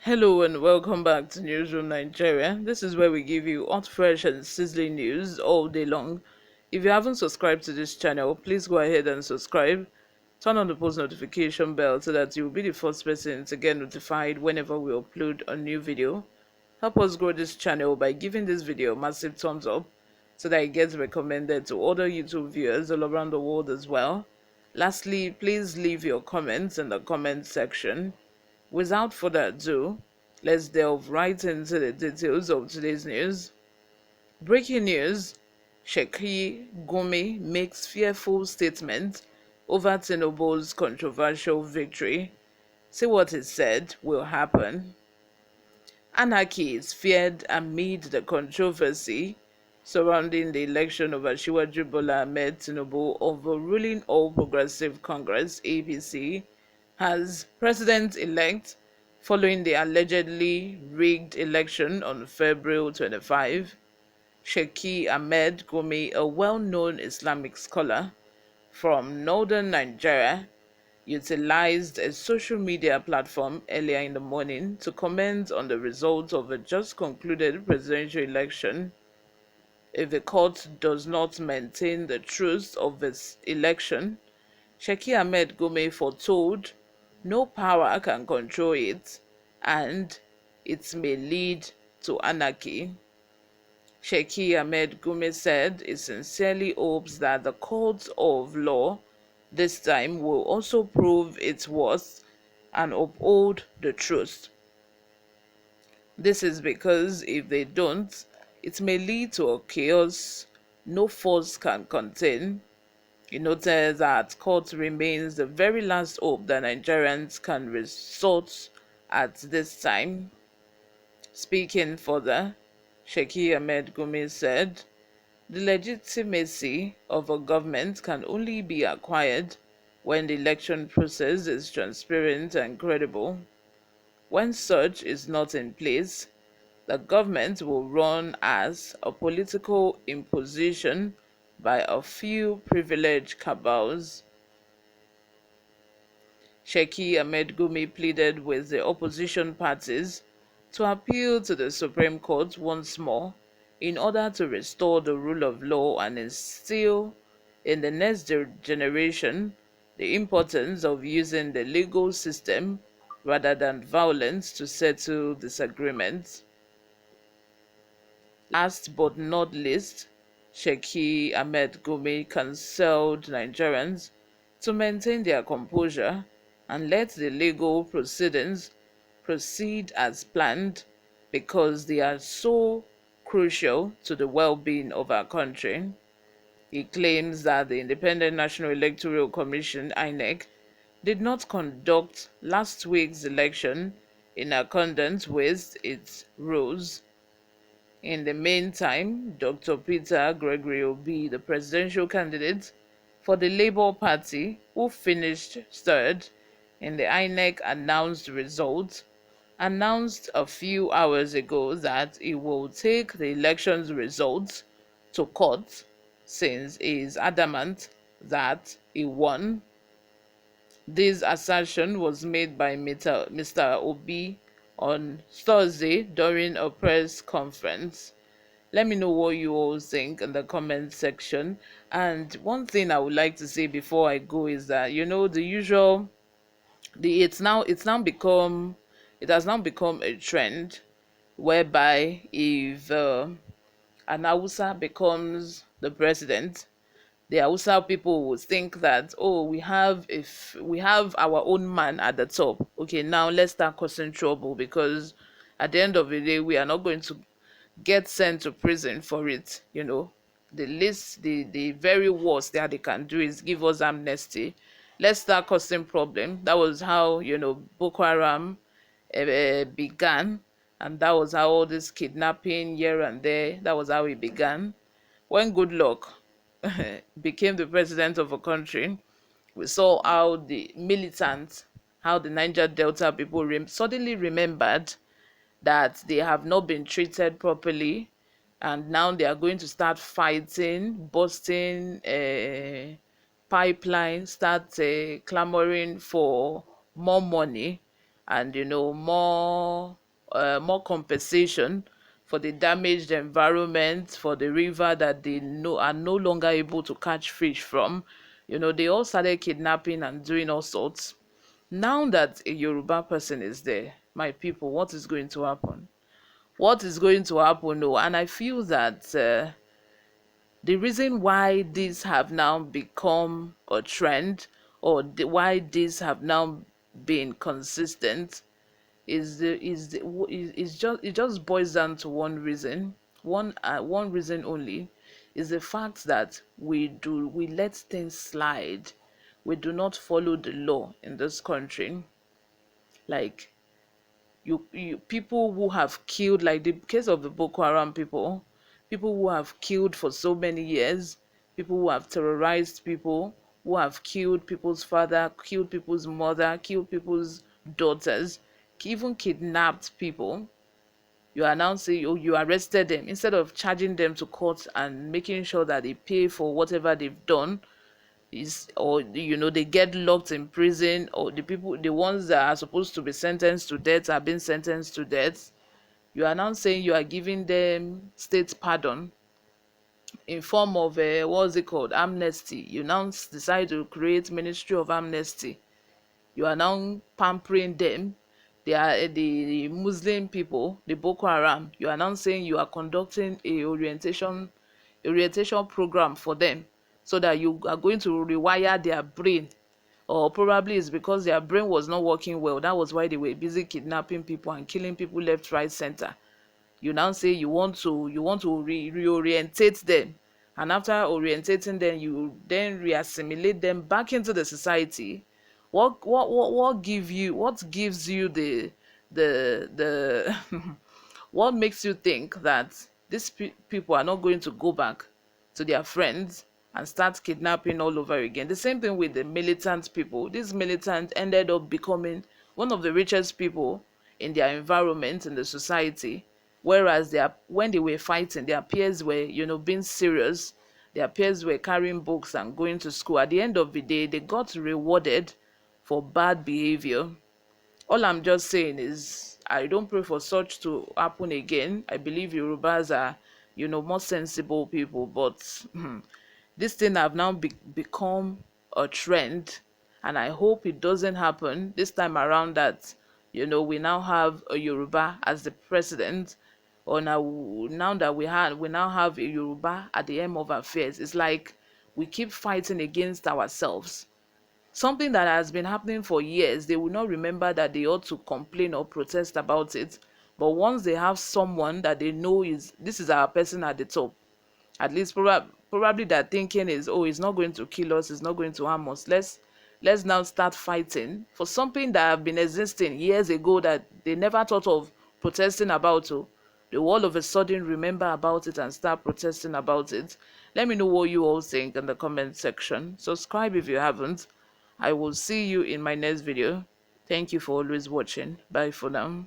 Hello and welcome back to Newsroom Nigeria. This is where we give you hot, fresh, and sizzling news all day long. If you haven't subscribed to this channel, please go ahead and subscribe. Turn on the post notification bell so that you'll be the first person to get notified whenever we upload a new video. Help us grow this channel by giving this video a massive thumbs up so that it gets recommended to other YouTube viewers all around the world as well. Lastly, please leave your comments in the comment section. Without further ado, let's delve right into the details of today's news. Breaking news: Sheikh Gumi makes fearful statement over Tinubu'S controversial victory. See what he said will happen. Anarchy is feared amid the controversy surrounding the election of Asiwaju Bola Ahmed Tinubu of the ruling All Progressive Congress (APC) as president-elect following the allegedly rigged election on February 25. Sheikh Ahmed Gumi, a well-known Islamic scholar from northern Nigeria, utilized a social media platform earlier in the morning to comment on the results of a just concluded presidential election. If the court does not maintain the truth of its election, Sheikh Ahmed Gumi foretold, no power can control it, and it may lead to anarchy. Sheikh Ahmed Gumi said he sincerely hopes that the courts of law this time will also prove its worth and uphold the truth. This is because if they don't, it may lead to a chaos no force can contain. He noted that court remains the very last hope that Nigerians can resort at this time. Speaking further, Sheikh Ahmed Gumi said, the legitimacy of a government can only be acquired when the election process is transparent and credible. When such is not in place, the government will run as a political imposition by a few privileged cabals. Sheikh Ahmed Gumi pleaded with the opposition parties to appeal to the Supreme Court once more in order to restore the rule of law and instill in the next generation the importance of using the legal system rather than violence to settle disagreements. Last but not least, Sheikh Ahmed Gumi counseled Nigerians to maintain their composure and let the legal proceedings proceed as planned because they are so crucial to the well-being of our country. He claims that the Independent National Electoral Commission (INEC) did not conduct last week's election in accordance with its rules. In the meantime, Dr. Peter Gregory Obi, the presidential candidate for the Labour Party, who finished third in the INEC announced a few hours ago that he will take the election's results to court since he is adamant that he won. This assertion was made by Mr. Obi on Thursday during a press conference. Let me know what you all think in the comment section. And one thing I would like to say before I go is that the usual the it has now become a trend whereby if an Hausa becomes the president, the Hausa people would think that, oh, if we have our own man at the top, okay, now let's start causing trouble, because at the end of the day we are not going to get sent to prison for it. The very worst that they can do is give us amnesty. Let's start causing problem. That was how Boko Haram began, and that was how all this kidnapping here and there, that was how it began. When good luck became the president of a country, we saw how the Niger Delta people suddenly remembered that they have not been treated properly, and now they are going to start fighting, busting pipeline, start clamoring for more money. and more compensation for the damaged environment, for the river that they know are no longer able to catch fish from. They all started kidnapping and doing all sorts. Now that a Yoruba person is there, my people, what is going to happen? What is going to happen? No, and I feel that the reason why these have now become a trend, or why these have now been consistent, is just, it just boils down to one reason, one reason only, is the fact that we let things slide. We do not follow the law in this country. Like, you people who have killed, like the case of the Boko Haram people who have killed for so many years, people who have terrorized people, who have killed people's father, killed people's mother, killed people's daughters, even kidnapped people. You are now saying, oh, you arrested them, instead of charging them to court and making sure that they pay for whatever they've done, is, or they get locked in prison, or the ones that are supposed to be sentenced to death are being sentenced to death. You are now saying you are giving them state pardon in form of what's it called, amnesty. You now decide to create Ministry of Amnesty. You are now pampering them. They are the Muslim people, the Boko Haram. You are now saying you are conducting a orientation program for them, so that you are going to rewire their brain. Or probably it's because their brain was not working well, that was why they were busy kidnapping people and killing people left, right, center. You now say you want to reorientate them, and after orientating them, you then reassimilate them back into the society. What gives you the what makes you think that these people are not going to go back to their friends and start kidnapping all over again? The same thing with the militant people. These militants ended up becoming one of the richest people in their environment, in the society, whereas when they were fighting, their peers were, being serious. Their peers were carrying books and going to school. At the end of the day, they got rewarded for bad behavior. All I'm just saying is, I don't pray for such to happen again. I believe Yorubas are, more sensible people, but this thing have now become a trend, and I hope it doesn't happen this time around, that we now have a Yoruba as the president, or now that we now have a Yoruba at the helm of affairs. It's like we keep fighting against ourselves. Something that has been happening for years, they will not remember that they ought to complain or protest about it. But once they have someone that they know is this is our person at the top, at least probably their thinking is, oh, he's not going to kill us, he's not going to harm us. Let's now start fighting for something that have been existing years ago that they never thought of protesting about. So they will all of a sudden remember about it and start protesting about it. Let me know what you all think in the comment section. Subscribe if you haven't. I will see you in my next video. Thank you for always watching. Bye for now.